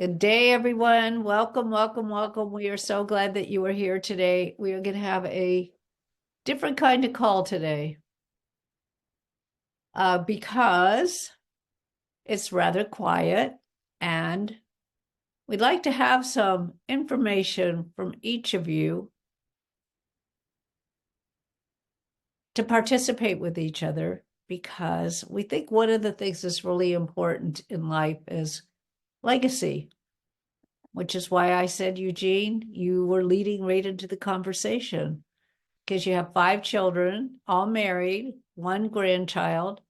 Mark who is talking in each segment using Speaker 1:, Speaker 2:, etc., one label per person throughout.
Speaker 1: Good day, everyone. Welcome, welcome, welcome. We are so glad that you are here today. We are going to have a different kind of call today because it's rather quiet and we'd like to have some information from each of you to participate with each other because we think one of the things that's really important in life is legacy. Which is why I said, Eugene, you were leading right into the conversation because you have 5 children, all married, one grandchild,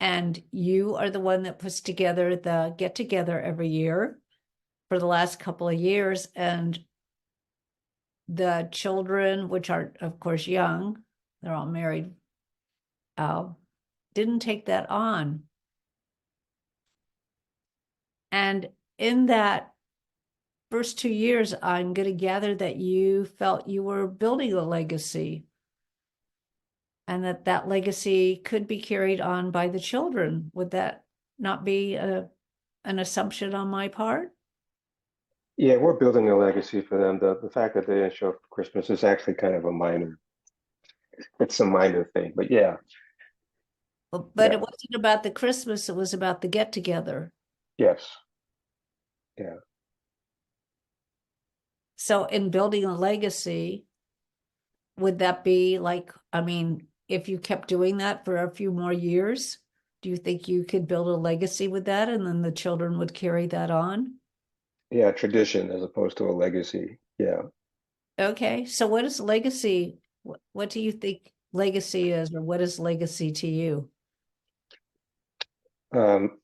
Speaker 1: and you are the one that puts together the get together every year for the last couple of years. And the children, which are, of course, young, they're all married, didn't take that on. And in that first 2 years, I'm going to gather that you felt you were building a legacy and that legacy could be carried on by the children. Would that not be an assumption on my part?
Speaker 2: Yeah, we're building a legacy for them. The fact that they didn't show up for Christmas is actually kind of it's a minor thing. But yeah,
Speaker 1: But
Speaker 2: yeah,
Speaker 1: it wasn't about the Christmas, it was about the get together.
Speaker 2: yes, yeah.
Speaker 1: So in building a legacy, would that be like, I mean, if you kept doing that for a few more years, do you think you could build a legacy with that and then the children would carry that on?
Speaker 2: Yeah, tradition as opposed to a legacy. Yeah.
Speaker 1: Okay, so what is legacy? What do you think legacy is, or what is legacy to you?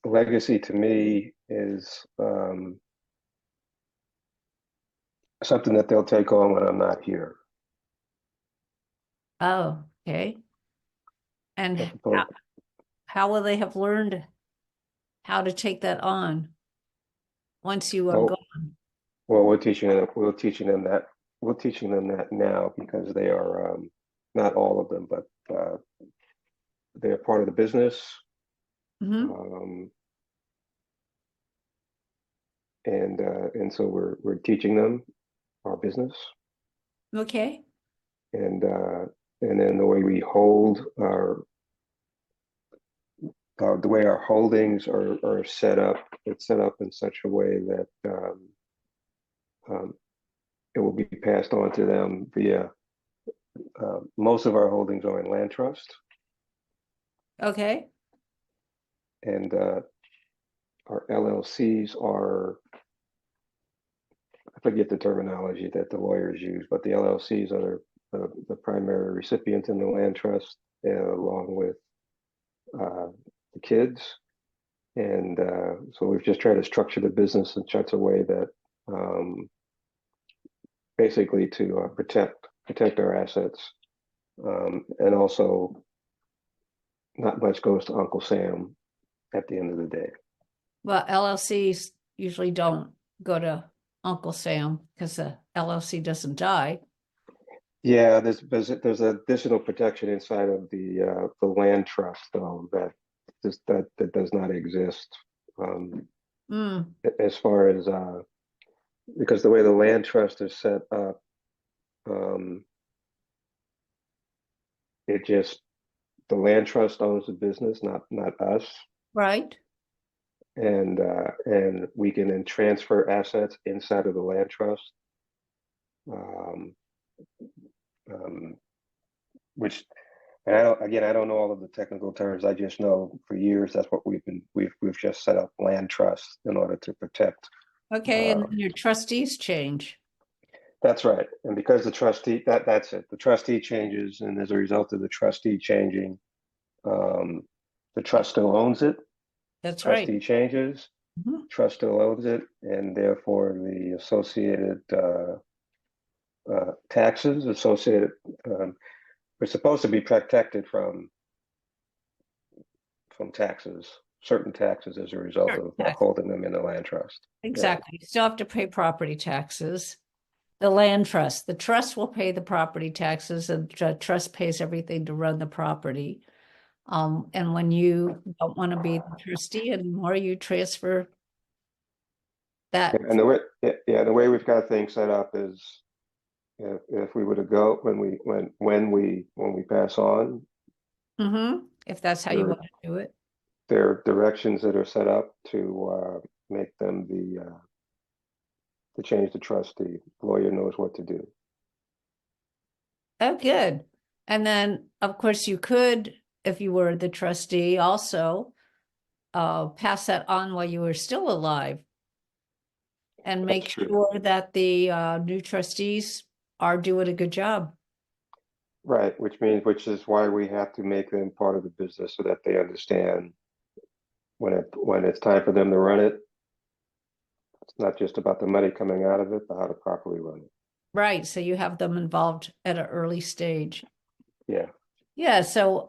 Speaker 2: Legacy to me is something that they'll take on when I'm not here.
Speaker 1: Oh, okay.
Speaker 2: As
Speaker 1: And
Speaker 2: opposed,
Speaker 1: how will they have learned how to take that on once you are
Speaker 2: oh,
Speaker 1: gone?
Speaker 2: well, we're teaching them that now because they are not all of them, but they're part of the business.
Speaker 1: Hmm.
Speaker 2: Um, and so we're teaching them our business
Speaker 1: Okay.
Speaker 2: and uh, and then the way we hold our the way our holdings are set up. It's set up in such a way that um, it will be passed on to them via most of our holdings are in land trust,
Speaker 1: Okay.
Speaker 2: and our LLCs are, I forget the terminology that the lawyers use, but the LLCs are the primary recipient in the land trust, along with the kids. And so we've just tried to structure the business in such a way that um, basically to protect our assets, and also not much goes to Uncle Sam at the end of the day.
Speaker 1: Well, LLCs usually don't go to Uncle Sam because the LLC doesn't die.
Speaker 2: Yeah, there's additional protection inside of the land trust though that does not exist, um,
Speaker 1: Mm,
Speaker 2: as far as because the way the land trust is set up, um, it just the land trust owns the business, not us,
Speaker 1: right.
Speaker 2: and we can then transfer assets inside of the land trust, um, um, which and I don't know all of the technical terms. I just know for years that's what we've just set up land trusts in order to protect.
Speaker 1: Okay. And
Speaker 2: Uh,
Speaker 1: then your trustees change.
Speaker 2: that's right, and because the trustee that's it. The trustee changes, and as a result of the trustee changing, um, the trust still owns it.
Speaker 1: That's right.
Speaker 2: Trustee changes,
Speaker 1: Mhm.
Speaker 2: trust still owns it, and therefore the associated taxes associated. Um, we're supposed to be protected from taxes, certain taxes as a result
Speaker 1: Sure.
Speaker 2: of
Speaker 1: Tax.
Speaker 2: holding them in the land trust. Yeah,
Speaker 1: Exactly. You still have to pay property taxes. The land trust, the trust will pay the property taxes and the trust pays everything to run the property. And when you don't want to be the trustee anymore, you transfer that.
Speaker 2: And the way we've got things set up is if we were to go when we pass on,
Speaker 1: If that's how you
Speaker 2: there
Speaker 1: want to do it.
Speaker 2: there are directions that are set up to make them to change the trustee. The lawyer knows what to do.
Speaker 1: Oh, good. And then, of course, you could, if you were the trustee, also pass that on while you were still alive and
Speaker 2: That's
Speaker 1: make
Speaker 2: true.
Speaker 1: sure that the new trustees are doing a good job.
Speaker 2: Right, which is why we have to make them part of the business so that they understand when it's time for them to run it. It's not just about the money coming out of it, but how to properly run it.
Speaker 1: Right. So you have them involved at an early stage.
Speaker 2: Yeah.
Speaker 1: Yeah. So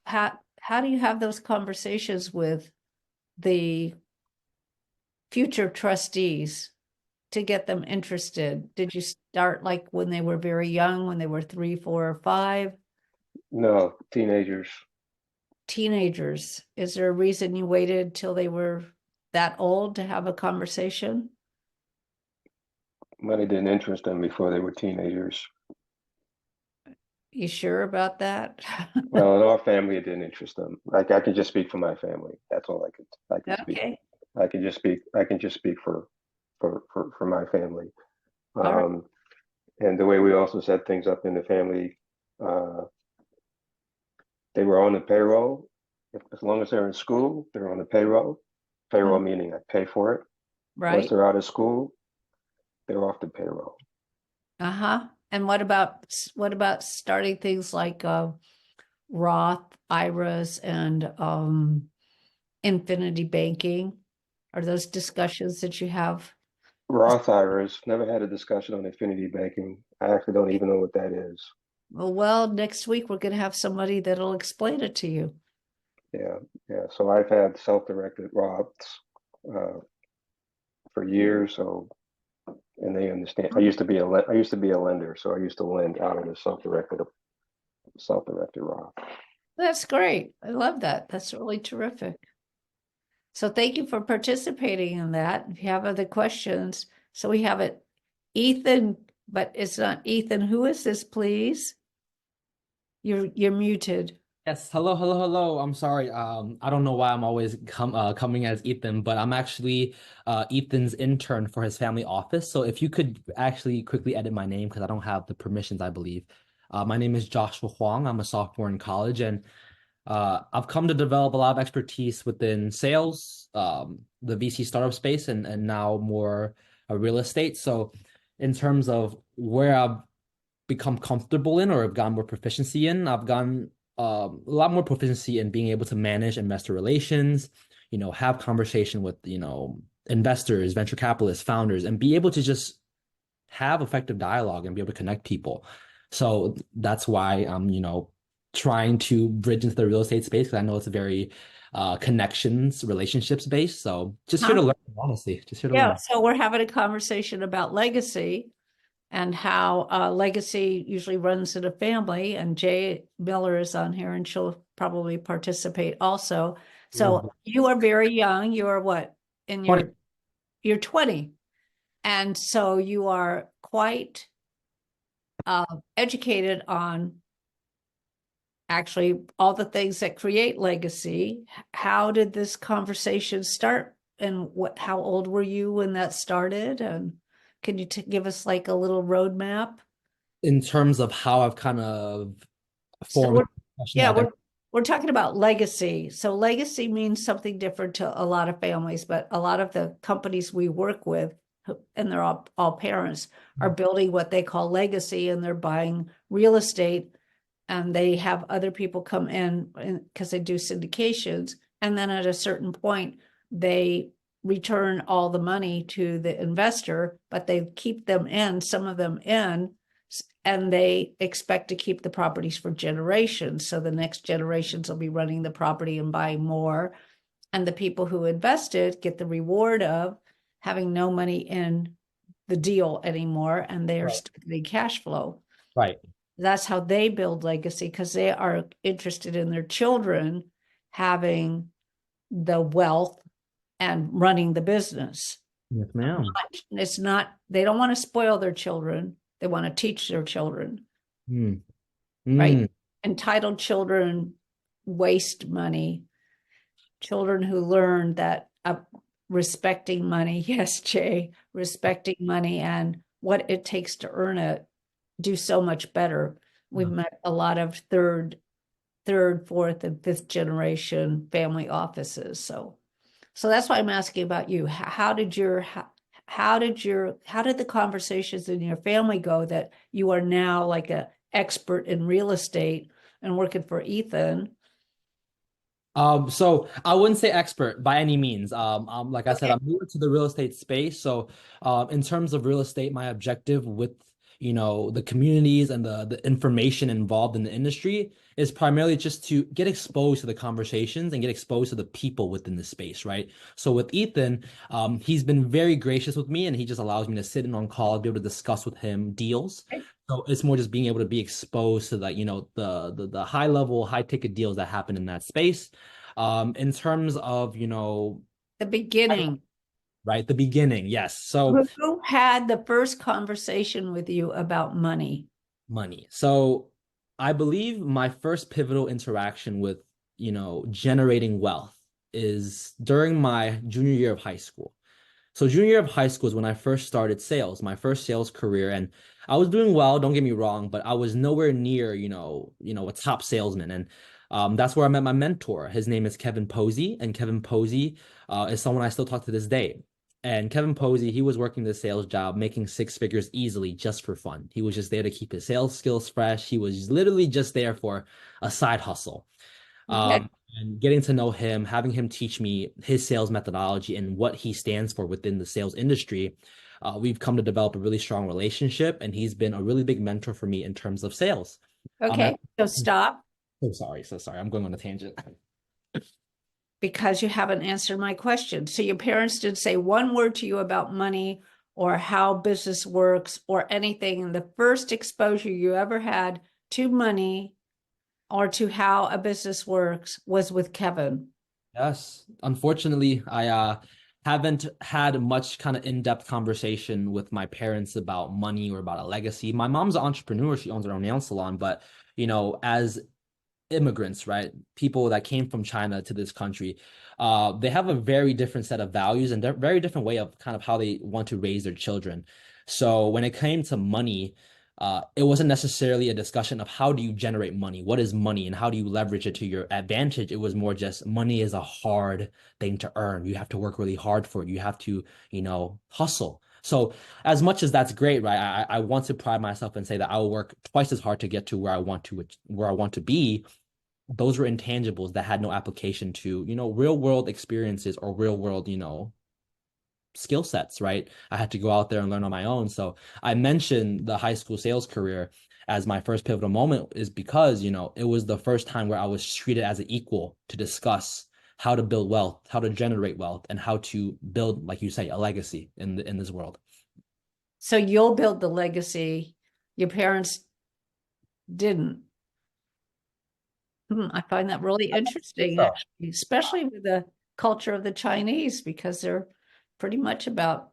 Speaker 1: how do you have those conversations with the future trustees to get them interested? Did you start like when they were very young, when they were 3, 4, or 5?
Speaker 2: No, teenagers.
Speaker 1: Teenagers. Is there a reason you waited till they were that old to have a conversation?
Speaker 2: Money didn't interest them before they were teenagers.
Speaker 1: You sure about that?
Speaker 2: Well, in our family, it didn't interest them. Like I can just speak for my family. That's all I can speak.
Speaker 1: Okay.
Speaker 2: I can just speak for my family.
Speaker 1: All right.
Speaker 2: Um, and the way we also set things up in the family, uh, they were on the payroll. As long as they're in school, they're on the payroll. Payroll meaning I pay for it. Once
Speaker 1: Right.
Speaker 2: they're out of school, they're off the payroll.
Speaker 1: Uh-huh. And what about starting things like Roth, IRAs, and infinity banking? Are those discussions that you have?
Speaker 2: Roth IRAs, never had a discussion on infinity banking. I actually don't even know what that is.
Speaker 1: Well, next week we're going to have somebody that'll explain it to you.
Speaker 2: Yeah, yeah. So I've had self-directed Roths uh, for years. So and they understand. I used to be a lender, so I used to lend out of the self-directed Roth.
Speaker 1: That's great. I love that. That's really terrific. So thank you for participating in that. If you have other questions, so we have it, Ethan, but it's not Ethan. Who is this, please? You're muted.
Speaker 3: Yes, hello, hello, hello. I'm sorry. I don't know why I'm always coming as Ethan, but I'm actually Ethan's intern for his family office. So if you could actually quickly edit my name because I don't have the permissions, I believe. My name is Joshua Huang. I'm a sophomore in college, and I've come to develop a lot of expertise within sales, the VC startup space, and now more real estate. So in terms of where I've become comfortable in or have gotten more proficiency in, I've gotten a lot more proficiency in being able to manage investor relations, have conversation with, investors, venture capitalists, founders, and be able to just have effective dialogue and be able to connect people. So that's why I'm, trying to bridge into the real estate space because I know it's a very connections, relationships based. So just here
Speaker 1: Huh?
Speaker 3: to learn, honestly, just here to
Speaker 1: Yeah,
Speaker 3: learn.
Speaker 1: so we're having a conversation about legacy and how legacy usually runs in a family. And Jay Miller is on here and she'll probably participate also. So you are very young. You are what? In
Speaker 3: 20.
Speaker 1: you're 20. And so you are quite educated on actually all the things that create legacy. How did this conversation start and how old were you when that started? And can you give us like a little roadmap?
Speaker 3: In terms of how I've kind of
Speaker 1: So
Speaker 3: formed professional
Speaker 1: yeah,
Speaker 3: identity.
Speaker 1: we're talking about legacy. So legacy means something different to a lot of families, but a lot of the companies we work with, and they're all parents, are building what they call legacy, and they're buying real estate, and they have other people come in because they do syndications, and then at a certain point they return all the money to the investor, but they keep them in, some of them in, and they expect to keep the properties for generations. So the next generations will be running the property and buying more. And the people who invested get the reward of having no money in the deal anymore, and they're
Speaker 3: Right.
Speaker 1: still getting cash flow.
Speaker 3: Right.
Speaker 1: That's how they build legacy because they are interested in their children having the wealth and running the business.
Speaker 3: Yes, ma'am.
Speaker 1: It's not, they don't want to spoil their children. They want to teach their children,
Speaker 3: Mm.
Speaker 1: right?
Speaker 3: Mm.
Speaker 1: Entitled children waste money. Children who learn that respecting money, yes, Jay, respecting money and what it takes to earn it, do so much better. We've met a lot of third, fourth, and fifth generation family offices. So that's why I'm asking about you. How did the conversations in your family go that you are now like a expert in real estate and working for Ethan?
Speaker 3: So I wouldn't say expert by any means. Like I said,
Speaker 1: Okay.
Speaker 3: I'm newer to the real estate space. So, in terms of real estate, my objective with, the communities and the information involved in the industry is primarily just to get exposed to the conversations and get exposed to the people within the space, right? So with Ethan, he's been very gracious with me and he just allows me to sit in on call, be able to discuss with him deals. So it's more just being able to be exposed to the high level, high ticket deals that happen in that space. In terms of,
Speaker 1: The beginning.
Speaker 3: right, the beginning, yes. So
Speaker 1: Who had the first conversation with you about money?
Speaker 3: money. So I believe my first pivotal interaction with, generating wealth is during my junior year of high school. So junior year of high school is when I first started sales, my first sales career, and I was doing well, don't get me wrong, but I was nowhere near, a top salesman. And that's where I met my mentor. His name is Kevin Posey, and Kevin Posey is someone I still talk to this day. And Kevin Posey, he was working the sales job, making six figures easily just for fun. He was just there to keep his sales skills fresh. He was literally just there for a side hustle.
Speaker 1: Okay.
Speaker 3: And getting to know him, having him teach me his sales methodology and what he stands for within the sales industry, we've come to develop a really strong relationship, and he's been a really big mentor for me in terms of sales.
Speaker 1: Okay. So stop
Speaker 3: So sorry, I'm going on a tangent.
Speaker 1: because you haven't answered my question. So your parents didn't say one word to you about money or how business works or anything. And the first exposure you ever had to money or to how a business works was with Kevin.
Speaker 3: Yes, unfortunately, I haven't had much kind of in-depth conversation with my parents about money or about a legacy. My mom's an entrepreneur; she owns her own nail salon, but as immigrants, right? People that came from China to this country, they have a very different set of values and very different way of kind of how they want to raise their children. So when it came to money, it wasn't necessarily a discussion of how do you generate money, what is money, and how do you leverage it to your advantage. It was more just money is a hard thing to earn. You have to work really hard for it. You have to, hustle. So as much as that's great, right? I want to pride myself and say that I will work twice as hard to get to where I want to be. Those were intangibles that had no application to, real world experiences or real world, skill sets, right? I had to go out there and learn on my own. So I mentioned the high school sales career as my first pivotal moment is because, it was the first time where I was treated as an equal to discuss how to build wealth, how to generate wealth, and how to build, like you say, a legacy in this world.
Speaker 1: So you'll build the legacy. Your parents didn't. I find that really interesting,
Speaker 3: So,
Speaker 1: actually, especially with the culture of the Chinese, because they're pretty much about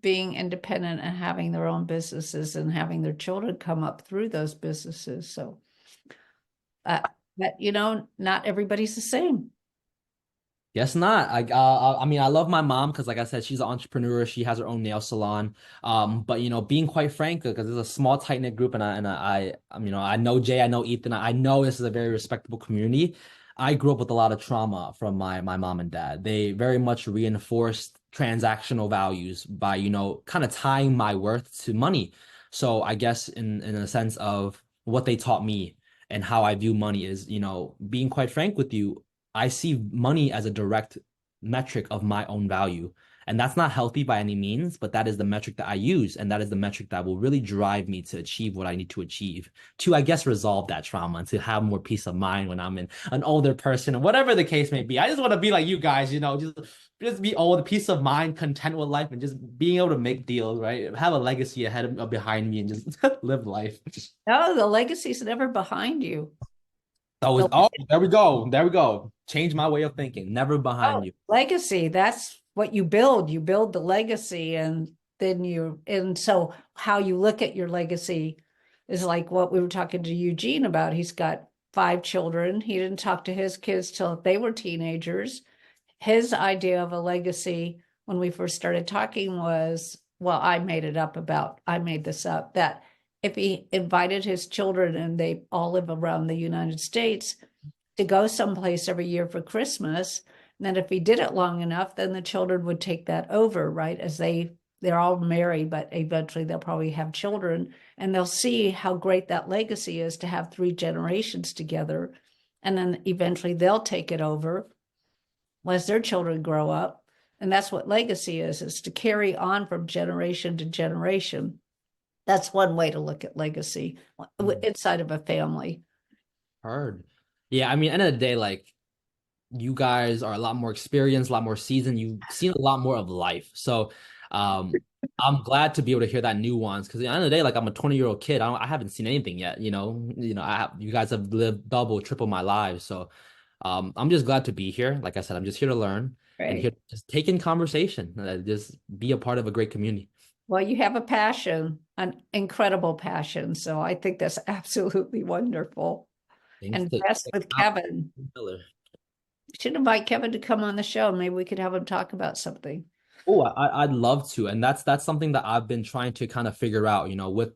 Speaker 1: being independent and having their own businesses and having their children come up through those businesses. So, but not everybody's the same.
Speaker 3: guess not. I mean, I love my mom because, like I said, she's an entrepreneur. She has her own nail salon. But being quite frank, because it's a small, tight knit group, and I know Jay, I know Ethan, I know this is a very respectable community. I grew up with a lot of trauma from my mom and dad. They very much reinforced transactional values by kind of tying my worth to money. So I guess in a sense of what they taught me and how I view money is, being quite frank with you. I see money as a direct metric of my own value. And that's not healthy by any means, but that is the metric that I use. And that is the metric that will really drive me to achieve what I need to achieve to, I guess, resolve that trauma and to have more peace of mind when I'm an older person or whatever the case may be. I just want to be like you guys, just be old, peace of mind, content with life, and just being able to make deals, right? Have a legacy ahead of behind me and just live life.
Speaker 1: No, the legacy's never behind you.
Speaker 3: Oh, there we go. There we go. Change my way of thinking. Never behind you.
Speaker 1: Legacy, that's what you build the legacy, and so how you look at your legacy is like what we were talking to Eugene about. He's got 5 children. He didn't talk to his kids till they were teenagers. His idea of a legacy when we first started talking was, well, I made this up, that if he invited his children and they all live around the United States to go someplace every year for Christmas, and then if he did it long enough, then the children would take that over, right? As they're all married, but eventually they'll probably have children, and they'll see how great that legacy is to have 3 generations together. And then eventually they'll take it over as their children grow up. And that's what legacy is to carry on from generation to generation. That's one way to look at legacy inside of a family.
Speaker 3: Heard. Yeah, I mean, end of the day, like you guys are a lot more experienced, a lot more seasoned. You've seen a lot more of life. So I'm glad to be able to hear that nuance, because at the end of the day, like I'm a 20-year-old kid. I haven't seen anything yet, you guys have lived double, triple my lives. So I'm just glad to be here. Like I said, I'm just here to learn and here to just take in conversation, just be a part of a great community.
Speaker 1: Well, you have a passion, an incredible passion. So I think that's absolutely wonderful. And best with Kevin. You should invite Kevin to come on the show. Maybe we could have him talk about something.
Speaker 3: Oh, I'd love to. And that's something that I've been trying to kind of figure out, with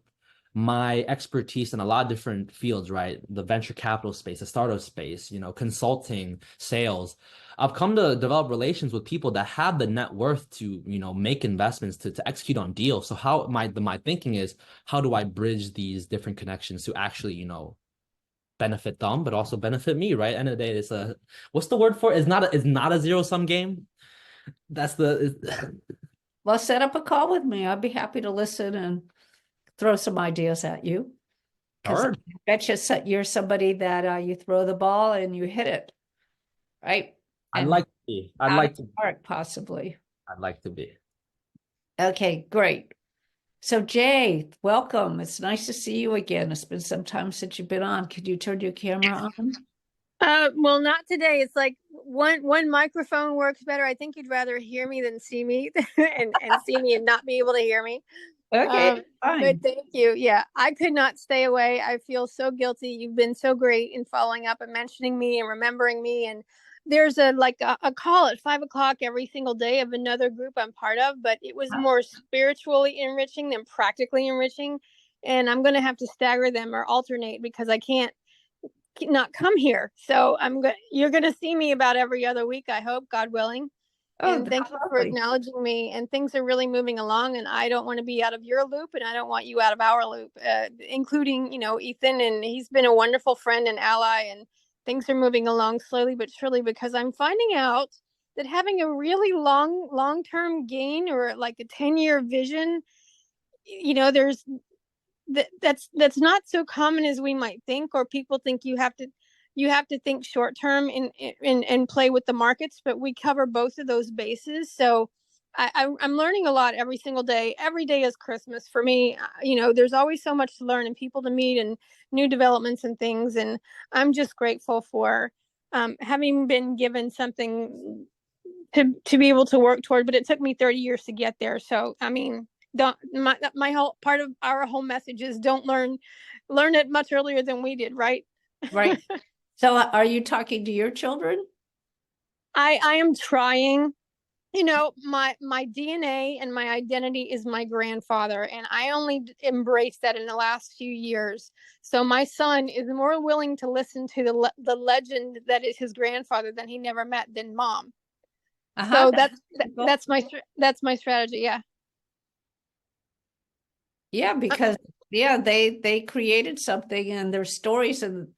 Speaker 3: my expertise in a lot of different fields, right? The venture capital space, the startup space, consulting, sales. I've come to develop relations with people that have the net worth to, make investments, to execute on deals. So how my thinking is, how do I bridge these different connections to actually, benefit them, but also benefit me, right? End of the day, it's what's the word for it? It's not a zero-sum game.
Speaker 1: Well, set up a call with me. I'd be happy to listen and throw some ideas at you. Because I bet you're somebody that you throw the ball and you hit it, right?
Speaker 3: I'd like to be. I'd like to
Speaker 1: park, possibly.
Speaker 3: I'd like to be.
Speaker 1: Okay, great. So Jay, welcome. It's nice to see you again. It's been some time since you've been on. Could you turn your camera on?
Speaker 4: Well, not today. It's like one microphone works better. I think you'd rather hear me than see me and see me and not be able to hear me.
Speaker 1: Okay, fine.
Speaker 4: But thank you. Yeah, I could not stay away. I feel so guilty. You've been so great in following up and mentioning me and remembering me. And there's a call at 5 o'clock every single day of another group I'm part of, but it was more spiritually enriching than practically enriching. And I'm going to have to stagger them or alternate because I can't not come here. So you're going to see me about every other week, I hope, God willing. And thank you for acknowledging me. And things are really moving along, and I don't want to be out of your loop, and I don't want you out of our loop, including, Ethan. And he's been a wonderful friend and ally, and things are moving along slowly but surely, because I'm finding out that having a really long-term gain, or like a 10-year vision, there's that's not so common as we might think, or people think you have to think short term and play with the markets, but we cover both of those bases. So I'm learning a lot every single day. Every day is Christmas for me. There's always so much to learn and people to meet and new developments and things. And I'm just grateful for having been given something to be able to work toward, but it took me 30 years to get there. So, I mean, my whole part of our whole message is don't learn it much earlier than we did, right?
Speaker 1: Right. So are you talking to your children?
Speaker 4: I am trying. My DNA and my identity is my grandfather, and I only embraced that in the last few years. So my son is more willing to listen to the legend that is his grandfather than he never met than mom. So that's my strategy. Yeah.
Speaker 1: Yeah, because they created something, and their stories, and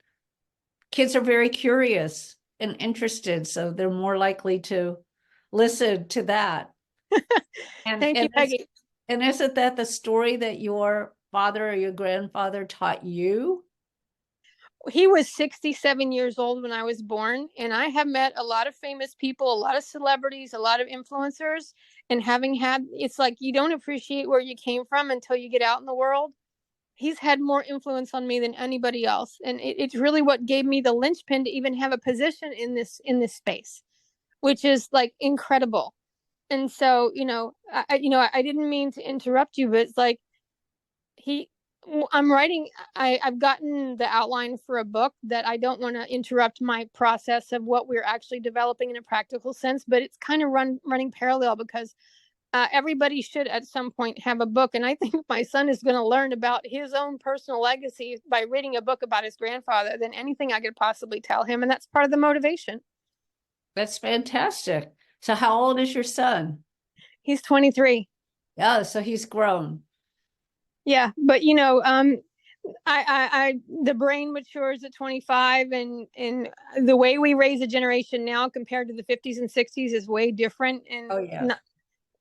Speaker 1: kids are very curious and interested, so they're more likely to listen to that.
Speaker 4: Thank you, Peggy.
Speaker 1: And isn't that the story that your father or your grandfather taught you?
Speaker 4: He was 67 years old when I was born, and I have met a lot of famous people, a lot of celebrities, a lot of influencers, and it's like you don't appreciate where you came from until you get out in the world. He's had more influence on me than anybody else, and it's really what gave me the linchpin to even have a position in this space, which is like incredible. And so, I didn't mean to interrupt you, but it's like I'm writing, I've gotten the outline for a book that I don't want to interrupt my process of what we're actually developing in a practical sense, but it's kind of running parallel because everybody should at some point have a book. And I think my son is going to learn about his own personal legacy by reading a book about his grandfather than anything I could possibly tell him. And that's part of the motivation.
Speaker 1: That's fantastic. So how old is your son?
Speaker 4: He's 23.
Speaker 1: Yeah, so he's grown.
Speaker 4: Yeah, but the brain matures at 25, and the way we raise a generation now compared to the 50s and 60s is way different. And
Speaker 1: Oh, yeah.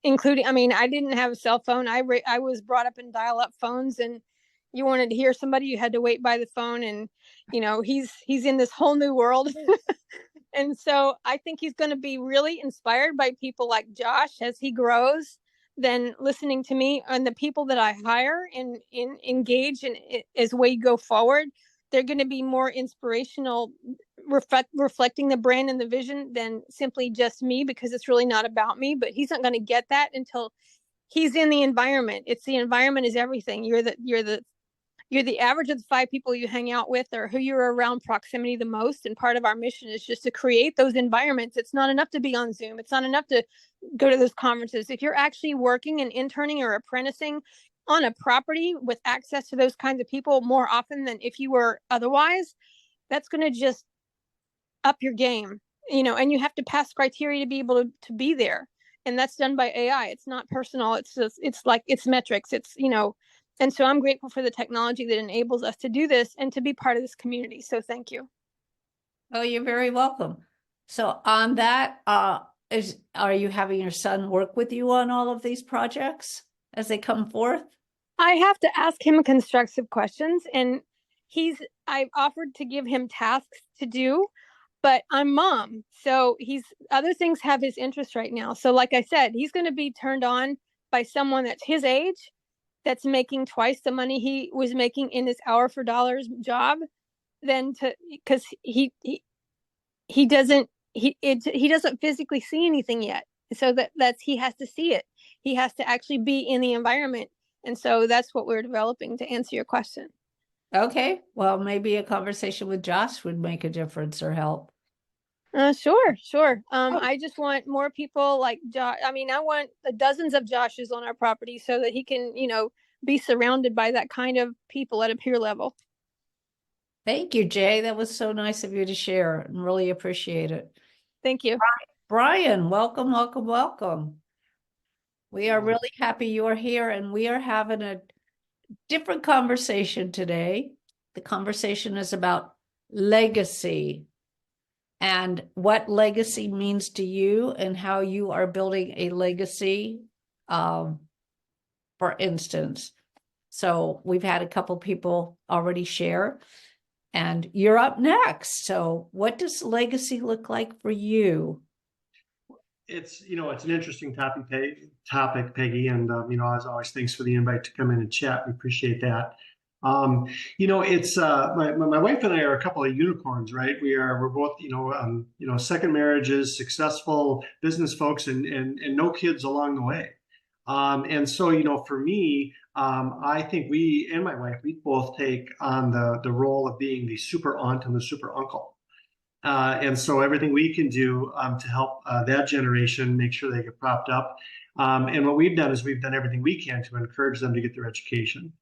Speaker 4: including, I mean, I didn't have a cell phone. I was brought up in dial-up phones, and you wanted to hear somebody, you had to wait by the phone. And he's in this whole new world. And so I think he's going to be really inspired by people like Josh as he grows, than listening to me. And the people that I hire and engage in as we go forward, they're going to be more inspirational, reflecting the brand and the vision than simply just me, because it's really not about me. But he's not going to get that until he's in the environment. It's the environment is everything. You're the average of the 5 people you hang out with, or who you're around proximity the most. And part of our mission is just to create those environments. It's not enough to be on Zoom. It's not enough to go to those conferences. If you're actually working and interning or apprenticing on a property with access to those kinds of people more often than if you were otherwise, that's going to just up your game, and you have to pass criteria to be able to be there. And that's done by AI. It's not personal. It's metrics. And so I'm grateful for the technology that enables us to do this and to be part of this community. So thank you.
Speaker 1: Oh, you're very welcome. So on that, are you having your son work with you on all of these projects as they come forth?
Speaker 4: I have to ask him constructive questions, and I've offered to give him tasks to do, but I'm mom. So other things have his interest right now. So like I said, he's going to be turned on by someone that's his age, that's making twice the money he was making in his hour for dollars job, because he doesn't physically see anything yet. So he has to see it. He has to actually be in the environment. And so that's what we're developing to answer your question.
Speaker 1: Okay, well, maybe a conversation with Josh would make a difference or help.
Speaker 4: Sure. I just want more people like Josh. I mean, I want dozens of Joshes on our property so that he can, be surrounded by that kind of people at a peer level.
Speaker 1: Thank you, Jay. That was so nice of you to share and really appreciate it.
Speaker 4: Thank you.
Speaker 1: Brian, welcome, welcome, welcome. We are really happy you are here, and we are having a different conversation today. The conversation is about legacy and what legacy means to you and how you are building a legacy, for instance. So we've had a couple people already share, and you're up next. So what does legacy look like for you?
Speaker 5: It's an interesting topic, Peggy, and as always, thanks for the invite to come in and chat. We appreciate that. It's my wife and I are a couple of unicorns, right? We're both second marriages, successful business folks, and no kids along the way. And so for me, I think we and my wife, we both take on the role of being the super aunt and the super uncle. And so everything we can do to help that generation make sure they get propped up. And what we've done is we've done everything we can to encourage them to get their education,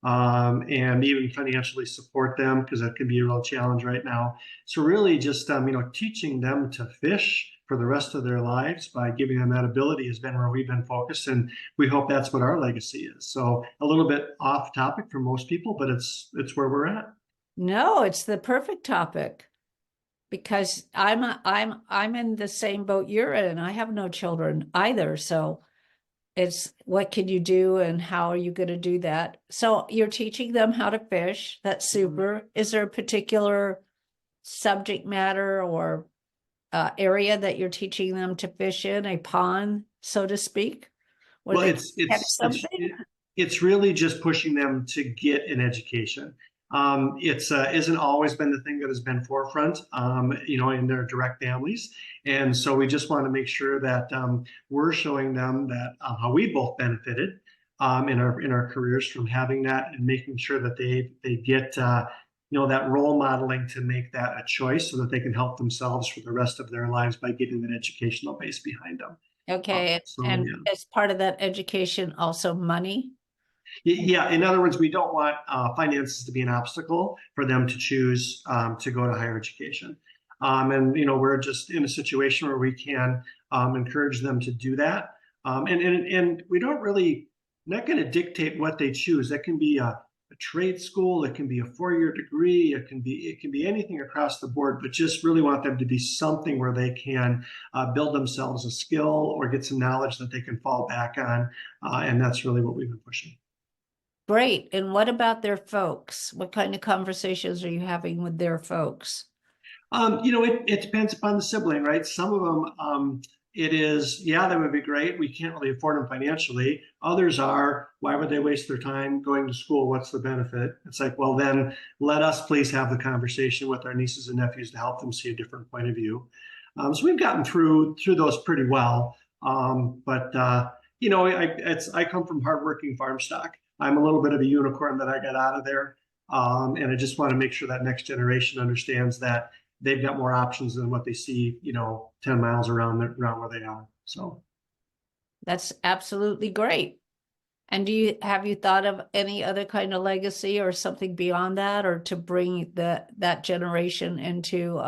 Speaker 5: and even financially support them, because that can be a real challenge right now. So really just, teaching them to fish for the rest of their lives by giving them that ability has been where we've been focused. And we hope that's what our legacy is. So a little bit off topic for most people, but it's where we're at.
Speaker 1: No, it's the perfect topic. Because I'm in the same boat you're in. I have no children either. So it's what can you do and how are you going to do that? So you're teaching them how to fish. That's super. Is there a particular subject matter or area that you're teaching them to fish in, a pond, so to speak?
Speaker 5: Well, it's really just pushing them to get an education. It's isn't always been the thing that has been forefront, in their direct families. And so we just want to make sure that we're showing them that how we both benefited in our careers from having that, and making sure that they get that role modeling to make that a choice so that they can help themselves for the rest of their lives by getting that educational base behind them.
Speaker 1: Okay,
Speaker 5: So
Speaker 1: and
Speaker 5: yeah.
Speaker 1: as part of that education, also money?
Speaker 5: Yeah, in other words, we don't want finances to be an obstacle for them to choose to go to higher education. And we're just in a situation where we can encourage them to do that. And we don't really, not going to dictate what they choose. That can be a trade school, it can be a 4-year degree, it can be anything across the board, but just really want them to be something where they can build themselves a skill or get some knowledge that they can fall back on. And that's really what we've been pushing.
Speaker 1: Great. And what about their folks? What kind of conversations are you having with their folks?
Speaker 5: It depends upon the sibling, right? Some of them, it is, yeah, that would be great. We can't really afford them financially. Others are, why would they waste their time going to school? What's the benefit? It's like, well, then let us please have the conversation with our nieces and nephews to help them see a different point of view. So we've gotten through those pretty well. I come from hardworking farm stock. I'm a little bit of a unicorn that I got out of there. And I just want to make sure that next generation understands that they've got more options than what they see, 10 miles around where they are. So
Speaker 1: That's absolutely great. And have you thought of any other kind of legacy or something beyond that, or to bring that generation into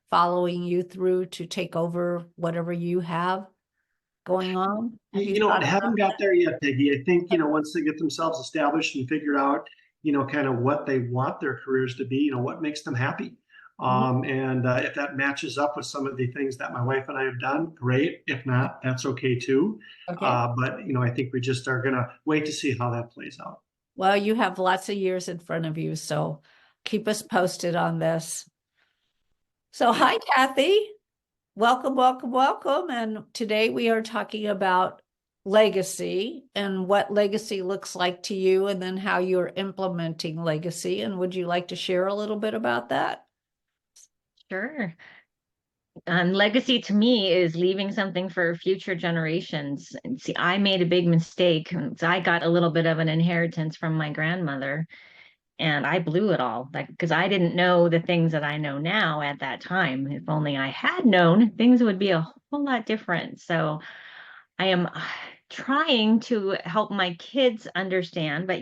Speaker 1: following you through to take over whatever you have going on?
Speaker 5: I haven't got there yet, Peggy. I think, once they get themselves established and figure out, kind of what they want their careers to be, what makes them happy. And if that matches up with some of the things that my wife and I have done, great. If not, that's okay too.
Speaker 1: Okay.
Speaker 5: But I think we just are going to wait to see how that plays out.
Speaker 1: Well, you have lots of years in front of you, so keep us posted on this. So, hi, Kathy. Welcome, welcome, welcome. And today we are talking about legacy and what legacy looks like to you, and then how you're implementing legacy. And would you like to share a little bit about that?
Speaker 6: Sure. Legacy to me is leaving something for future generations. And see, I made a big mistake. I got a little bit of an inheritance from my grandmother, and I blew it all, because I didn't know the things that I know now at that time. If only I had known, things would be a whole lot different. So I am trying to help my kids understand, but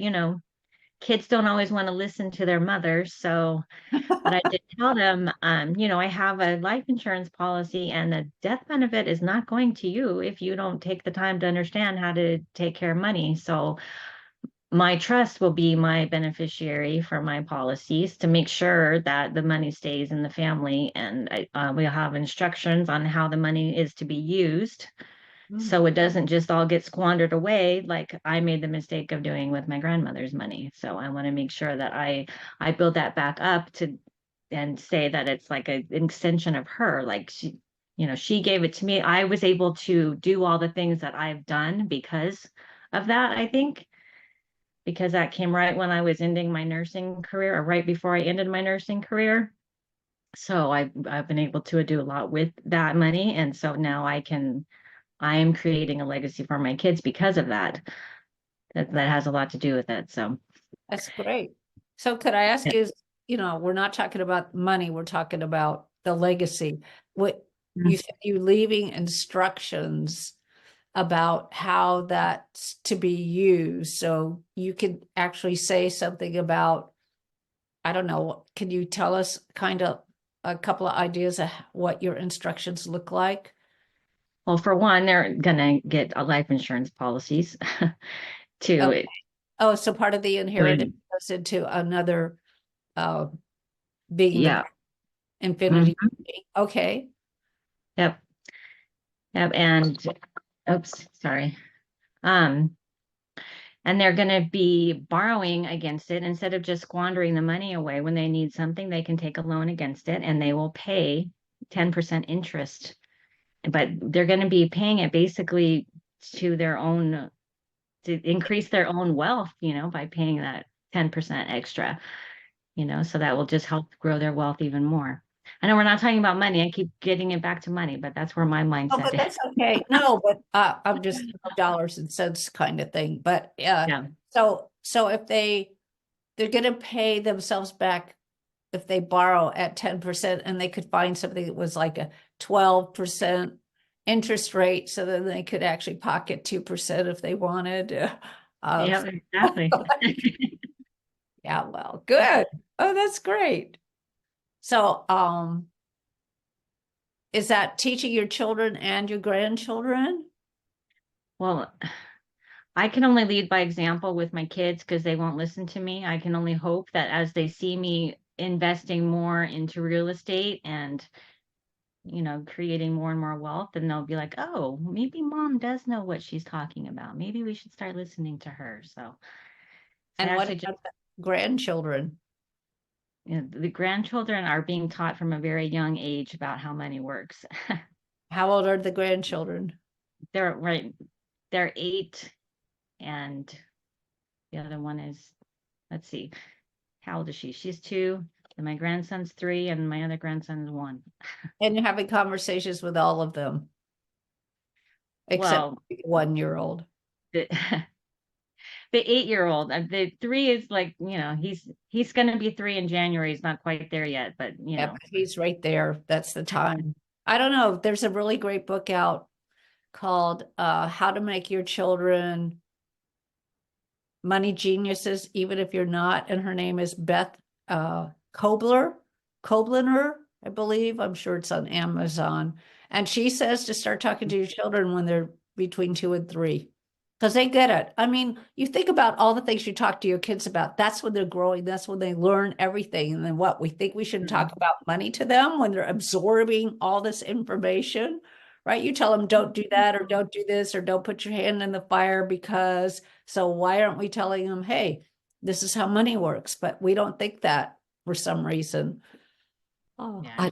Speaker 6: kids don't always want to listen to their mothers. So, but I did tell them, I have a life insurance policy, and the death benefit is not going to you if you don't take the time to understand how to take care of money. So my trust will be my beneficiary for my policies to make sure that the money stays in the family. And we'll have instructions on how the money is to be used. So it doesn't just all get squandered away like I made the mistake of doing with my grandmother's money. So I want to make sure that I build that back up and say that it's like an extension of her. Like she gave it to me. I was able to do all the things that I've done because of that, I think, because that came right when I was ending my nursing career, or right before I ended my nursing career. So I've been able to do a lot with that money. And so now I am creating a legacy for my kids because of that. That has a lot to do with it. So
Speaker 1: That's great. So could I ask you, we're not talking about money, we're talking about the legacy. What you said, you leaving instructions about how that's to be used. So you could actually say something about, I don't know, can you tell us kind of a couple of ideas of what your instructions look like?
Speaker 6: Well, for one, they're gonna get a life insurance policies too.
Speaker 1: Okay. Oh, so part of the inheritance goes into another being the infinity. Okay.
Speaker 6: Yep. And oops, sorry. And they're going to be borrowing against it instead of just squandering the money away. When they need something, they can take a loan against it, and they will pay 10% interest. But they're going to be paying it basically to increase their own wealth, by paying that 10% extra. so that will just help grow their wealth even more. I know we're not talking about money. I keep getting it back to money, but that's where my
Speaker 1: Oh,
Speaker 6: mindset
Speaker 1: but
Speaker 6: is.
Speaker 1: that's okay. No, but I'm just dollars and cents kind of thing. But
Speaker 6: Yeah.
Speaker 1: so if they're going to pay themselves back if they borrow at 10%, and they could find something that was like a 12% interest rate, so then they could actually pocket 2% if they wanted.
Speaker 6: Yeah, exactly.
Speaker 1: Yeah, well, good. Oh, that's great. So, is that teaching your children and your grandchildren?
Speaker 6: Well, I can only lead by example with my kids because they won't listen to me. I can only hope that as they see me investing more into real estate and, creating more and more wealth, then they'll be like, oh, maybe mom does know what she's talking about. Maybe we should start listening to her. So I
Speaker 1: And what
Speaker 6: actually just,
Speaker 1: about the grandchildren?
Speaker 6: the grandchildren are being taught from a very young age about how money works.
Speaker 1: How old are the grandchildren?
Speaker 6: They're right. They're 8 and the other one is, let's see, how old is she? She's 2, and my grandson's 3, and my other grandson's 1.
Speaker 1: And you're having conversations with all of them, except
Speaker 6: Well,
Speaker 1: the 1-year-old.
Speaker 6: the the 8-year-old, the 3 is like, he's going to be 3 in January. He's not quite there yet, but
Speaker 1: Yeah, but he's right there. That's the time. I don't know. There's a really great book out called How to Make Your Children Money Geniuses, Even If You're Not. And her name is Beth Kobliner, I believe. I'm sure it's on Amazon. And she says to start talking to your children when they're between 2 and 3. Because they get it. I mean, you think about all the things you talk to your kids about. That's when they're growing. That's when they learn everything. And then what? We think we shouldn't talk about money to them when they're absorbing all this information, right? You tell them, don't do that, or don't do this, or don't put your hand in the fire because. So why aren't we telling them, hey, this is how money works? But we don't think that for some reason. Oh,
Speaker 6: yeah,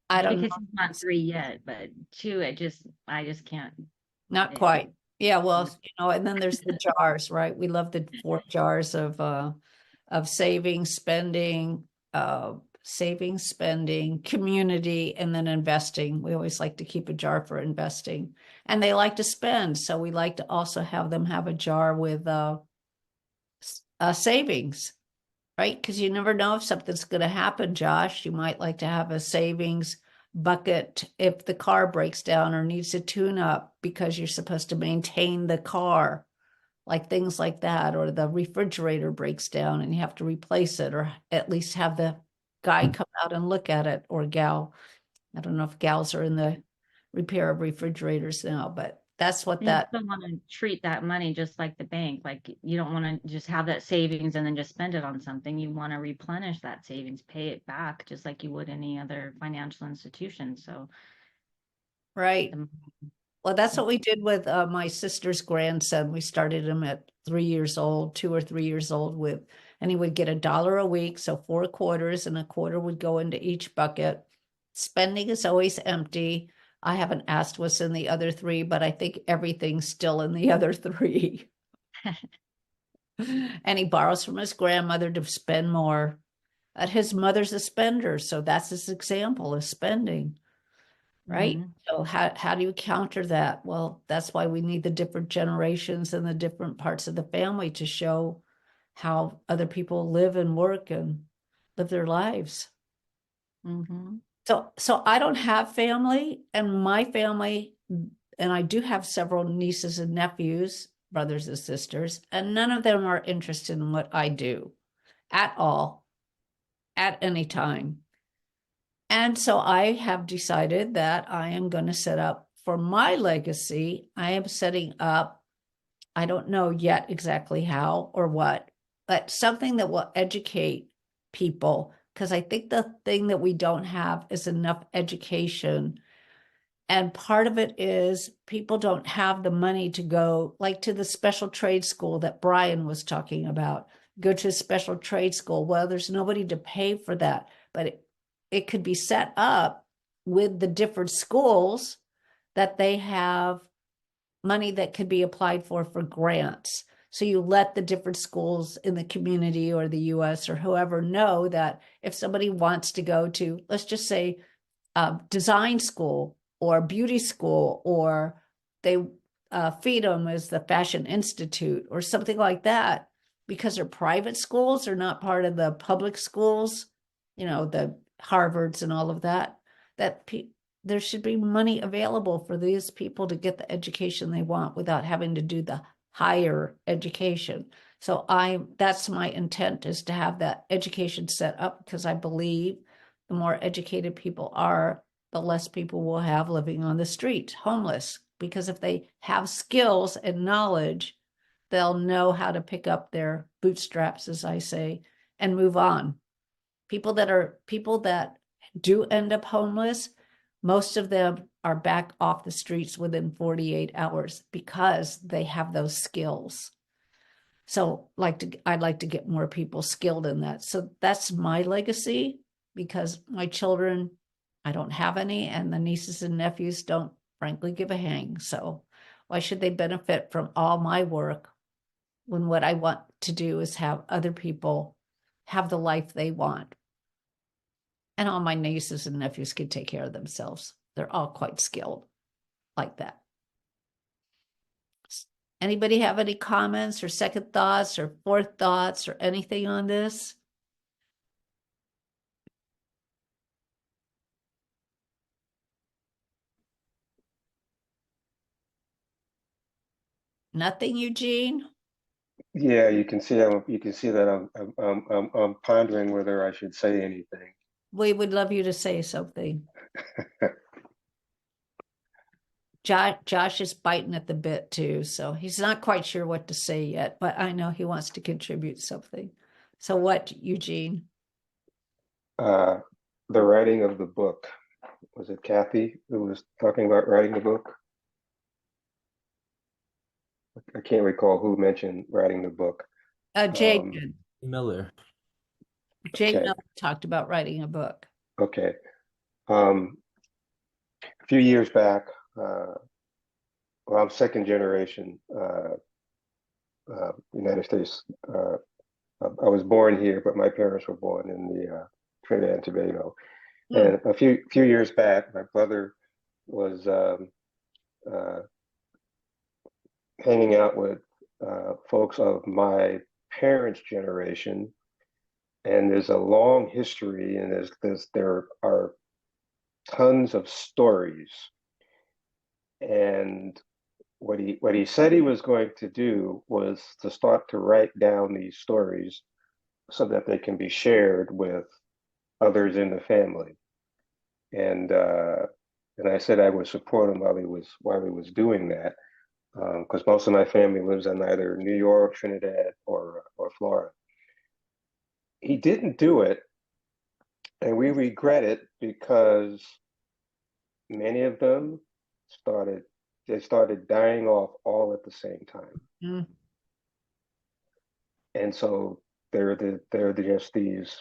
Speaker 1: I don't know.
Speaker 6: because he's not 3 yet, but 2, I just can't.
Speaker 1: Not quite. Yeah, well, and then there's the jars, right? We love the 4 jars of saving, spending, community, and then investing. We always like to keep a jar for investing, and they like to spend, so we like to also have them have a jar with savings, right? Because you never know if something's going to happen, Josh. You might like to have a savings bucket if the car breaks down or needs a tune up because you're supposed to maintain the car, like things like that, or the refrigerator breaks down and you have to replace it, or at least have the guy come out and look at it, or gal. I don't know if gals are in the repair of refrigerators now, but that's what
Speaker 6: You
Speaker 1: that.
Speaker 6: still want to treat that money just like the bank. Like, you don't want to just have that savings and then just spend it on something. You want to replenish that savings, pay it back just like you would any other financial institution. So,
Speaker 1: Right. Well, that's what we did with my sister's grandson. We started him at 3 years old, 2 or 3 years old, and he would get $1 a week. So 4 quarters, and a quarter would go into each bucket. Spending is always empty. I haven't asked what's in the other 3, but I think everything's still in the other 3. And he borrows from his grandmother to spend more. His mother's a spender, so that's his example of spending, right?
Speaker 6: Mhm.
Speaker 1: So how do you counter that? Well, that's why we need the different generations and the different parts of the family to show how other people live and work and live their lives.
Speaker 6: Mhm.
Speaker 1: So I don't have family, and my family, and I do have several nieces and nephews, brothers and sisters, and none of them are interested in what I do at all, at any time. And so I have decided that I am going to set up for my legacy. I am setting up, I don't know yet exactly how or what, but something that will educate people. Because I think the thing that we don't have is enough education. And part of it is people don't have the money to go like to the special trade school that Brian was talking about. Go to a special trade school. Well, there's nobody to pay for that, but it could be set up with the different schools that they have money that could be applied for grants. So you let the different schools in the community or the US or whoever know that if somebody wants to go to, let's just say, design school or beauty school, or they feed them as the Fashion Institute or something like that, because they're private schools, they're not part of the public schools, the Harvards and all of that, there should be money available for these people to get the education they want without having to do the higher education. So that's my intent, is to have that education set up, because I believe the more educated people are, the less people will have living on the street, homeless, because if they have skills and knowledge, they'll know how to pick up their bootstraps, as I say, and move on. People that do end up homeless, most of them are back off the streets within 48 hours because they have those skills. So I'd like to get more people skilled in that. So that's my legacy, because my children, I don't have any, and the nieces and nephews don't frankly give a hang. So why should they benefit from all my work when what I want to do is have other people have the life they want? And all my nieces and nephews can take care of themselves. They're all quite skilled like that. Anybody have any comments or second thoughts or fourth thoughts or anything on this? Nothing, Eugene?
Speaker 2: Yeah, you can see that I'm pondering whether I should say anything.
Speaker 1: We would love you to say something. Josh is biting at the bit too, so he's not quite sure what to say yet, but I know he wants to contribute something. So what, Eugene?
Speaker 2: The writing of the book. Was it Kathy who was talking about writing the book? I can't recall who mentioned writing the book.
Speaker 1: Jay
Speaker 2: Um,
Speaker 1: did.
Speaker 3: Miller.
Speaker 1: Jay
Speaker 2: okay.
Speaker 1: Miller talked about writing a book.
Speaker 2: Okay. A few years back, well, I'm second generation United States. I was born here, but my parents were born in the Trinidad and Tobago. And a few years back, my brother was hanging out with folks of my parents' generation, and there's a long history, and there are tons of stories. And what he said he was going to do was to start to write down these stories so that they can be shared with others in the family. And I said I would support him while he was doing that, because most of my family lives in either New York, Trinidad, or Florida. He didn't do it, and we regret it, because many of them started dying off all at the same time.
Speaker 1: Mm.
Speaker 2: And so they're just these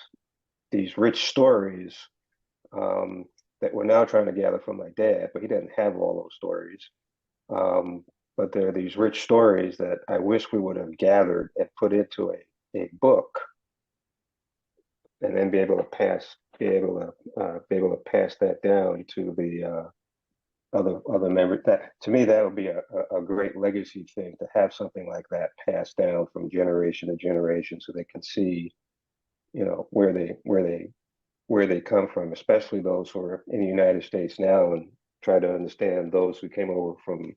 Speaker 2: rich stories that we're now trying to gather from my dad, but he didn't have all those stories. But there are these rich stories that I wish we would have gathered and put into a book, and then be able to pass that down to the other members. That, to me, that would be a great legacy thing, to have something like that passed down from generation to generation, so they can see, where they come from, especially those who are in the United States now, and try to understand those who came over from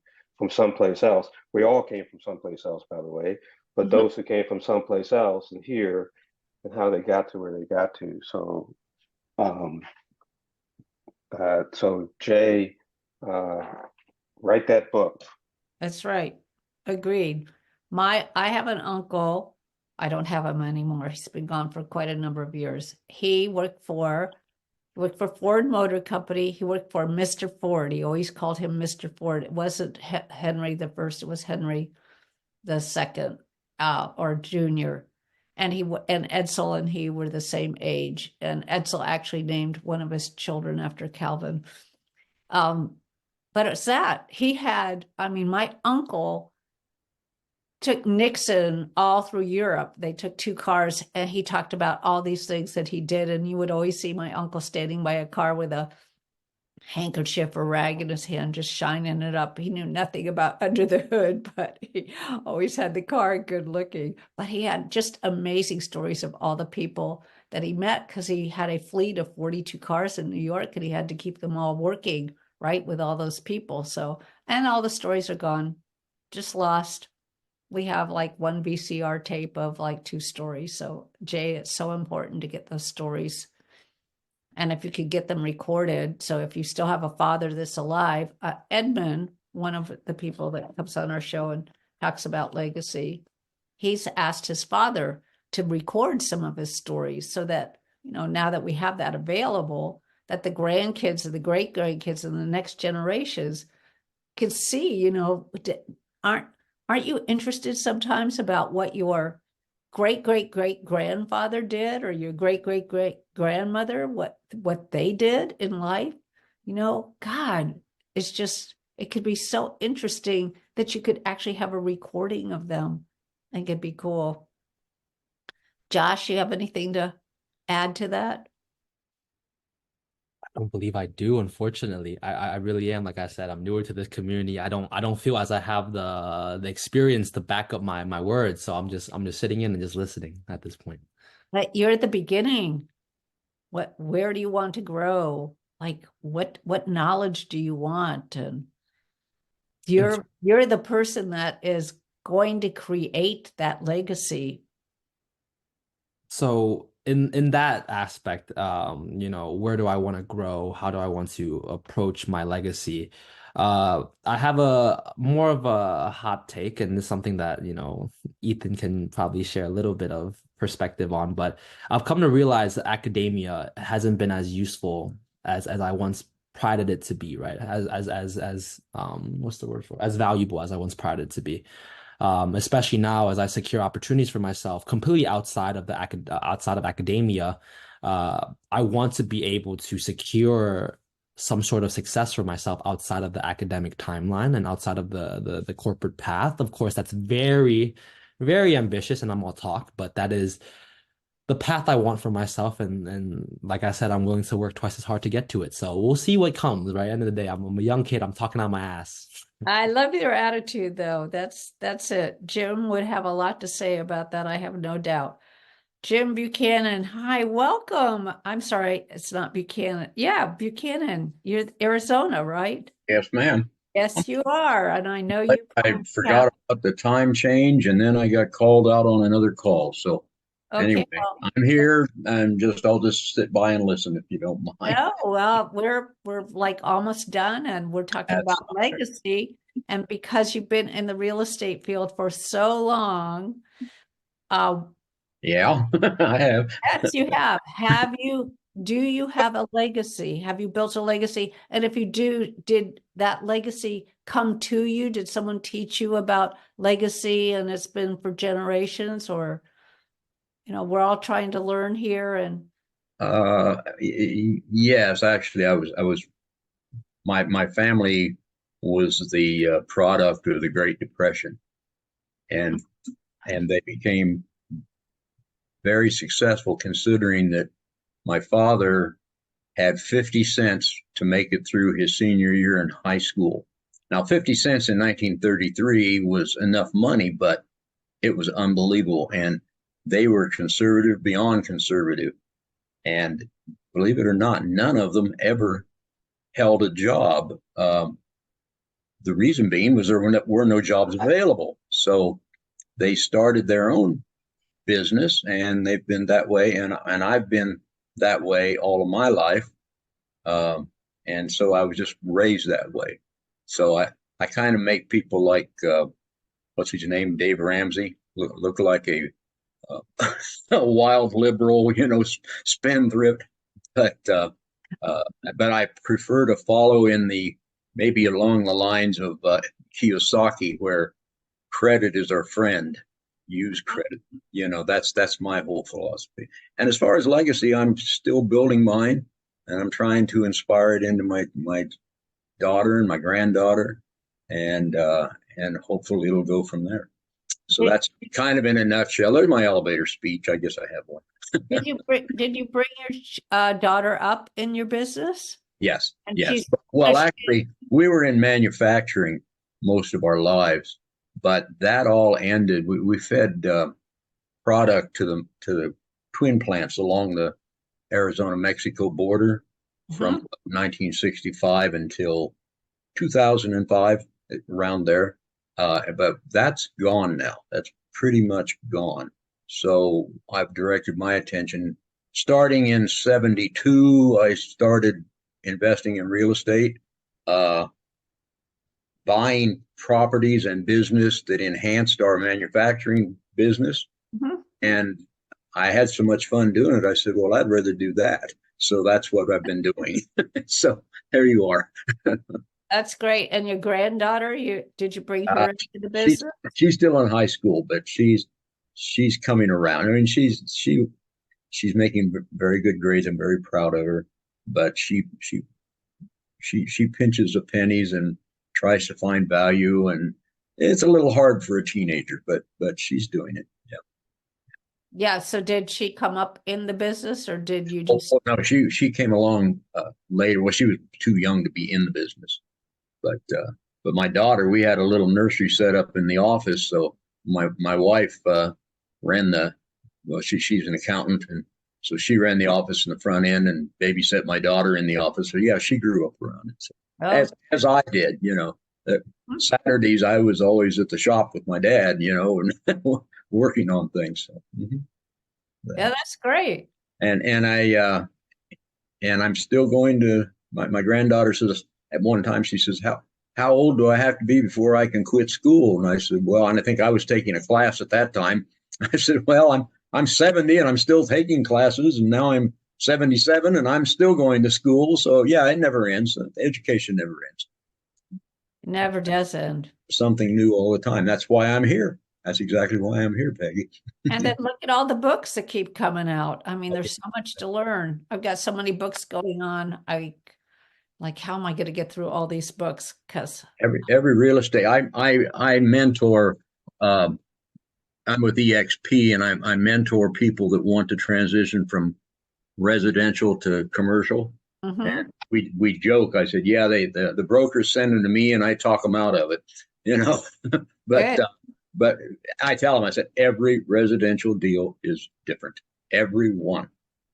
Speaker 2: someplace else. We all came from someplace else, by the way, but those who came from someplace else and here, and how they got to where they got to. So, so Jay, write that book.
Speaker 1: That's right. Agreed. I have an uncle. I don't have him anymore. He's been gone for quite a number of years. He worked for Ford Motor Company. He worked for Mr. Ford. He always called him Mr. Ford. It wasn't Henry the First. It was Henry the Second, or Junior. And Edsel and he were the same age. And Edsel actually named one of his children after Calvin. But it's that he had, my uncle took Nixon all through Europe. They took 2 cars, and he talked about all these things that he did. And you would always see my uncle standing by a car with a handkerchief or rag in his hand, just shining it up. He knew nothing about under the hood, but he always had the car good looking. But he had just amazing stories of all the people that he met, because he had a fleet of 42 cars in New York, and he had to keep them all working, right, with all those people. So, and all the stories are gone, just lost. We have like one VCR tape of like 2 stories. So, Jay, it's so important to get those stories. And if you could get them recorded. So if you still have a father that's alive, Edmund, one of the people that comes on our show and talks about legacy, he's asked his father to record some of his stories, so that, now that we have that available, that the grandkids and the great grandkids and the next generations can see, aren't you interested sometimes about what your great great great grandfather did, or your great great great grandmother, what they did in life? God, it's just, it could be so interesting that you could actually have a recording of them. I think it'd be cool. Josh, you have anything to add to that?
Speaker 3: I don't believe I do, unfortunately. I really am. Like I said, I'm newer to this community. I don't feel as I have the experience to back up my words. So I'm just sitting in and just listening at this point.
Speaker 1: But you're at the beginning. Where do you want to grow? Like what knowledge do you want? And you're the person that is going to create that legacy.
Speaker 3: So in that aspect, where do I want to grow? How do I want to approach my legacy? I have a more of a hot take, and it's something that, Ethan can probably share a little bit of perspective on, but I've come to realize that academia hasn't been as useful as I once prided it to be, right? As what's the word for it? As valuable as I once prided it to be. Especially now as I secure opportunities for myself completely outside of academia. I want to be able to secure some sort of success for myself outside of the academic timeline and outside of the corporate path. Of course, that's very, very ambitious, and I'm all talk, but that is the path I want for myself. And like I said, I'm willing to work twice as hard to get to it. So we'll see what comes, right? End of the day, I'm a young kid. I'm talking out my ass.
Speaker 1: I love your attitude, though. That's it. Jim would have a lot to say about that, I have no doubt. Jim Buchanan, hi, welcome. I'm sorry, it's not Buchanan. Yeah, Buchanan. You're Arizona, right?
Speaker 7: Yes, ma'am.
Speaker 1: Yes, you are. And I know you.
Speaker 7: I forgot about the time change, and then I got called out on another call. So anyway,
Speaker 1: well,
Speaker 7: I'm here, and I'll just sit by and listen if you don't mind.
Speaker 1: no, well, we're like almost done, and we're talking
Speaker 7: That's
Speaker 1: about legacy. And because you've been in the real estate field for so long,
Speaker 7: yeah, I have.
Speaker 1: yes, you have. Do you have a legacy? Have you built a legacy? And if you do, did that legacy come to you? Did someone teach you about legacy and it's been for generations? Or, we're all trying to learn here. And
Speaker 7: Yes, actually, my family was the product of the Great Depression, and they became very successful, considering that my father had 50 cents to make it through his senior year in high school. Now, 50 cents in 1933 was enough money, but it was unbelievable. And they were conservative beyond conservative. And believe it or not, none of them ever held a job. The reason being was there were no jobs available. So they started their own business, and they've been that way. And I've been that way all of my life. And so I was just raised that way. So I kind of make people like, what's his name? Dave Ramsey, look like a wild liberal, spendthrift. But I prefer to follow in maybe along the lines of Kiyosaki, where credit is our friend. Use credit. That's my whole philosophy. And as far as legacy, I'm still building mine, and I'm trying to inspire it into my daughter and my granddaughter, and hopefully it'll go from there. So that's kind of in a nutshell. There's my elevator speech. I guess I have one.
Speaker 1: Did you bring your daughter up in your business?
Speaker 7: Yes,
Speaker 1: And
Speaker 7: yes.
Speaker 1: she's
Speaker 7: Well, actually, we were in manufacturing most of our lives, but that all ended. We fed product to the twin plants along the Arizona-Mexico border from 1965 until 2005, around there. But that's gone now. That's pretty much gone. So I've directed my attention. Starting in 72, I started investing in real estate, buying properties and business that enhanced our manufacturing business. And I had so much fun doing it. I said, well, I'd rather do that. So that's what I've been doing. So there you are.
Speaker 1: That's great. And your granddaughter, did you bring her into the business?
Speaker 7: She's still in high school, but she's coming around. I mean, she's making very good grades. I'm very proud of her. But she pinches the pennies and tries to find value, and it's a little hard for a teenager, but she's doing it. Yeah.
Speaker 1: Yeah. So did she come up in the business, or did you just?
Speaker 7: Oh, no, she came along later. Well, she was too young to be in the business, but my daughter, we had a little nursery set up in the office. So my wife ran she's an accountant, and so she ran the office in the front end and babysat my daughter in the office. So yeah, she grew up around it. So, as I did, Saturdays I was always at the shop with my dad, and working on things. So,
Speaker 1: Yeah, that's great.
Speaker 7: And I'm still going to. My granddaughter says at one time, she says, how old do I have to be before I can quit school? And I said, well, and I think I was taking a class at that time. I said, well, I'm 70 and I'm still taking classes, and now I'm 77 and I'm still going to school. So yeah, it never ends. Education never ends.
Speaker 1: It never does end.
Speaker 7: Something new all the time. That's why I'm here. That's exactly why I'm here, Peggy.
Speaker 1: And then look at all the books that keep coming out. I mean, there's so much to learn. I've got so many books going on. How am I going to get through all these books? Because
Speaker 7: every real estate, I mentor. I'm with EXP, and I mentor people that want to transition from residential to commercial. And we joke. I said, yeah, the brokers send them to me, and I talk them out of it. But I tell them, I said, every residential deal is different. Every one.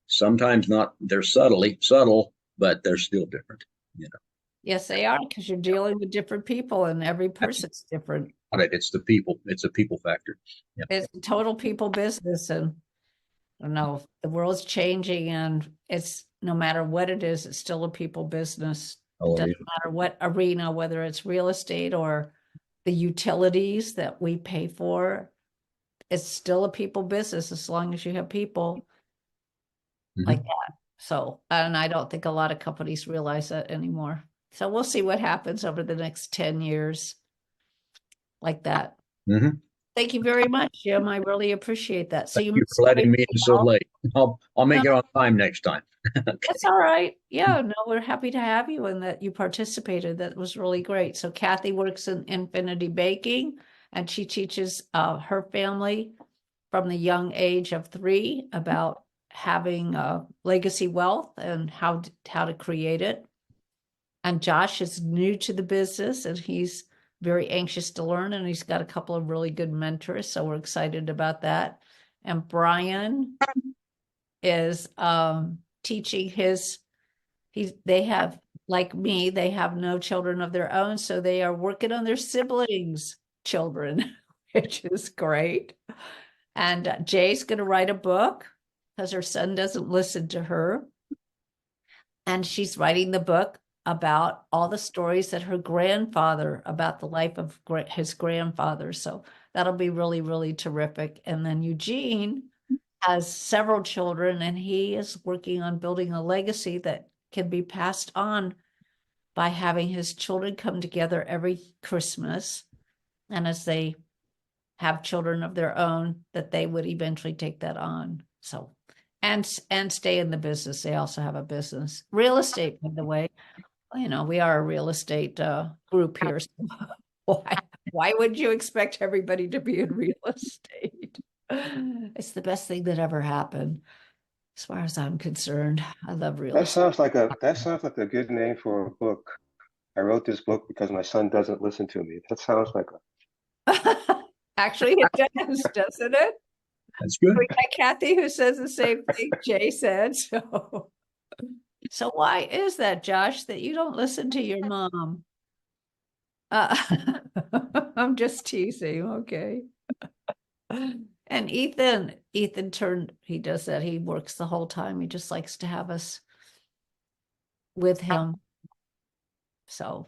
Speaker 7: Sometimes not. They're subtle, but they're still different.
Speaker 1: Yes, they are, because you're dealing with different people, and every person's different.
Speaker 7: It's the people. It's a people factor. Yeah.
Speaker 1: It's a total people business, and I don't know, the world's changing, and it's no matter what it is, it's still a people business. It doesn't matter what arena, whether it's real estate or the utilities that we pay for. It's still a people business as long as you have people like that. So, and I don't think a lot of companies realize that anymore. So we'll see what happens over the next 10 years like that. Thank you very much, Jim. I really appreciate that. So
Speaker 7: Thank you for letting me in so late. I'll make it on time next time. Okay.
Speaker 1: That's all right. Yeah, no, we're happy to have you and that you participated. That was really great. So Kathy works in Infinity Baking, and she teaches her family from the young age of 3 about having legacy wealth and how to create it. And Josh is new to the business, and he's very anxious to learn, and he's got a couple of really good mentors. So we're excited about that. And Brian is teaching they have, like me, they have no children of their own. So they are working on their siblings' children, which is great. And Jay's going to write a book because her son doesn't listen to her. And she's writing the book about all the stories that her grandfather, about the life of his grandfather. So that'll be really, really terrific. And then Eugene has several children, and he is working on building a legacy that can be passed on by having his children come together every Christmas. And as they have children of their own, that they would eventually take that on. So, and stay in the business. They also have a business. Real estate, by the way. We are a real estate group here. So Why would you expect everybody to be in real estate? It's the best thing that ever happened, as far as I'm concerned. I love real
Speaker 2: That
Speaker 1: estate.
Speaker 2: sounds like a good name for a book. I wrote this book because my son doesn't listen to me. That sounds like
Speaker 1: Actually, it does, doesn't it?
Speaker 7: That's good.
Speaker 1: We got Kathy who says the same thing Jay said. So why is that, Josh, that you don't listen to your mom? Uh, I'm just teasing, okay. And Ethan he does that. He works the whole time. He just likes to have us with him. So,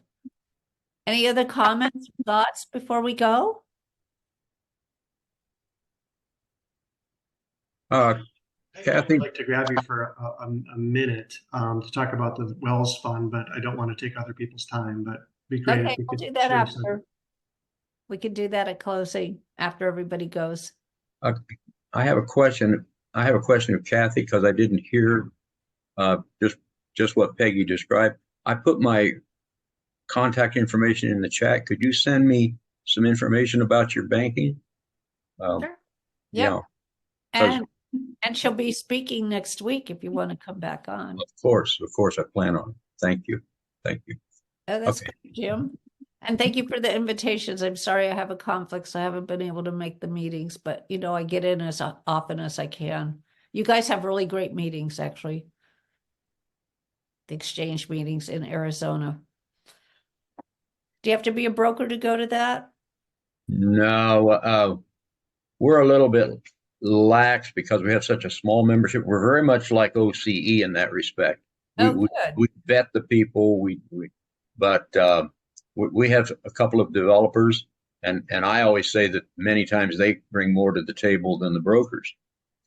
Speaker 1: any other comments, thoughts before we go?
Speaker 7: Kathy?
Speaker 5: I'd like to grab you for a minute to talk about the Wells Fund, but I don't want to take other people's time, but it'd be great
Speaker 1: Okay,
Speaker 5: if we
Speaker 1: we'll
Speaker 5: could
Speaker 1: do that
Speaker 5: share some.
Speaker 1: after. We could do that at closing after everybody goes.
Speaker 7: I have a question. I have a question of Kathy because I didn't hear just what Peggy described. I put my contact information in the chat. Could you send me some information about your banking?
Speaker 1: Sure.
Speaker 7: Yeah,
Speaker 1: Yep. And she'll be speaking next week if you want to come back on.
Speaker 7: of course, I plan on it. Thank you.
Speaker 1: Oh, that's
Speaker 7: Okay.
Speaker 1: great, Jim. And thank you for the invitations. I'm sorry I have a conflict, so I haven't been able to make the meetings, but I get in as often as I can. You guys have really great meetings, actually. The exchange meetings in Arizona. Do you have to be a broker to go to that?
Speaker 7: No, we're a little bit lax because we have such a small membership. We're very much like OCE in that respect.
Speaker 1: Oh,
Speaker 7: We
Speaker 1: good.
Speaker 7: vet the people. But we have a couple of developers, and I always say that many times they bring more to the table than the brokers,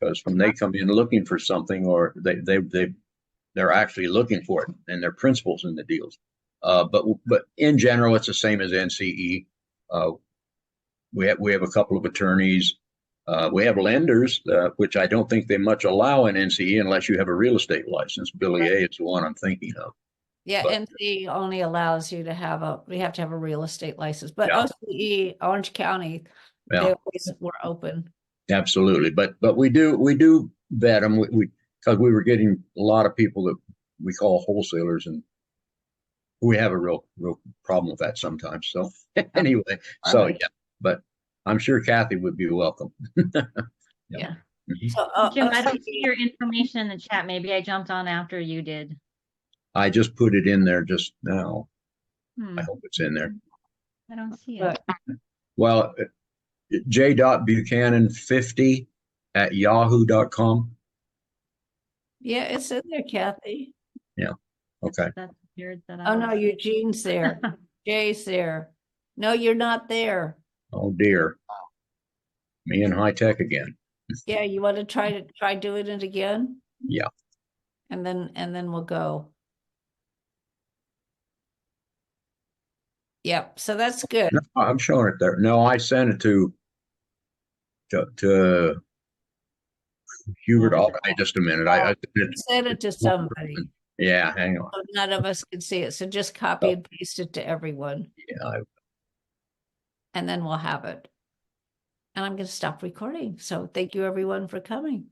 Speaker 7: because when they come in looking for something, or they're actually looking for it, and they're principals in the deals. But in general, it's the same as NCE. We have a couple of attorneys. We have lenders, which I don't think they much allow in NCE unless you have a real estate license. Billy A is the one I'm thinking of.
Speaker 1: Yeah,
Speaker 7: But-
Speaker 1: NC only allows you to we have to have a real estate license, but
Speaker 7: Yeah.
Speaker 1: OCE, Orange County,
Speaker 7: Yeah.
Speaker 1: they always were open.
Speaker 7: Absolutely, but we do vet them. Because we were getting a lot of people that we call wholesalers, and we have a real problem with that sometimes. So anyway, so
Speaker 1: right.
Speaker 7: yeah, but I'm sure Kathy would be welcome.
Speaker 1: Yeah.
Speaker 7: Mhm.
Speaker 1: So,
Speaker 6: Jim, I don't see your information in the chat. Maybe I jumped on after you did.
Speaker 7: I just put it in there just now.
Speaker 6: Hmm,
Speaker 7: I hope it's in there.
Speaker 6: I don't see
Speaker 1: Good.
Speaker 6: it.
Speaker 7: Well, j.buchanan50@yahoo.com.
Speaker 1: Yeah, it's in there, Kathy.
Speaker 7: Okay.
Speaker 6: That's weird that I
Speaker 1: Oh
Speaker 6: don't
Speaker 1: no,
Speaker 6: see it.
Speaker 1: Eugene's there. Jay's there. No, you're not there.
Speaker 7: Oh dear. Me and high tech again.
Speaker 1: Yeah, you want to try doing it again?
Speaker 7: Yeah.
Speaker 1: And then we'll go. Yep, so that's good.
Speaker 7: No, I'm showing it there. No, I sent it to Hubert. Oh, just a minute. I
Speaker 1: Send it to somebody.
Speaker 7: Yeah, hang on.
Speaker 1: So none of us can see it. So just copy and paste it to everyone,
Speaker 7: Yeah,
Speaker 1: and then we'll have it. And I'm going to stop recording. So thank you everyone for coming.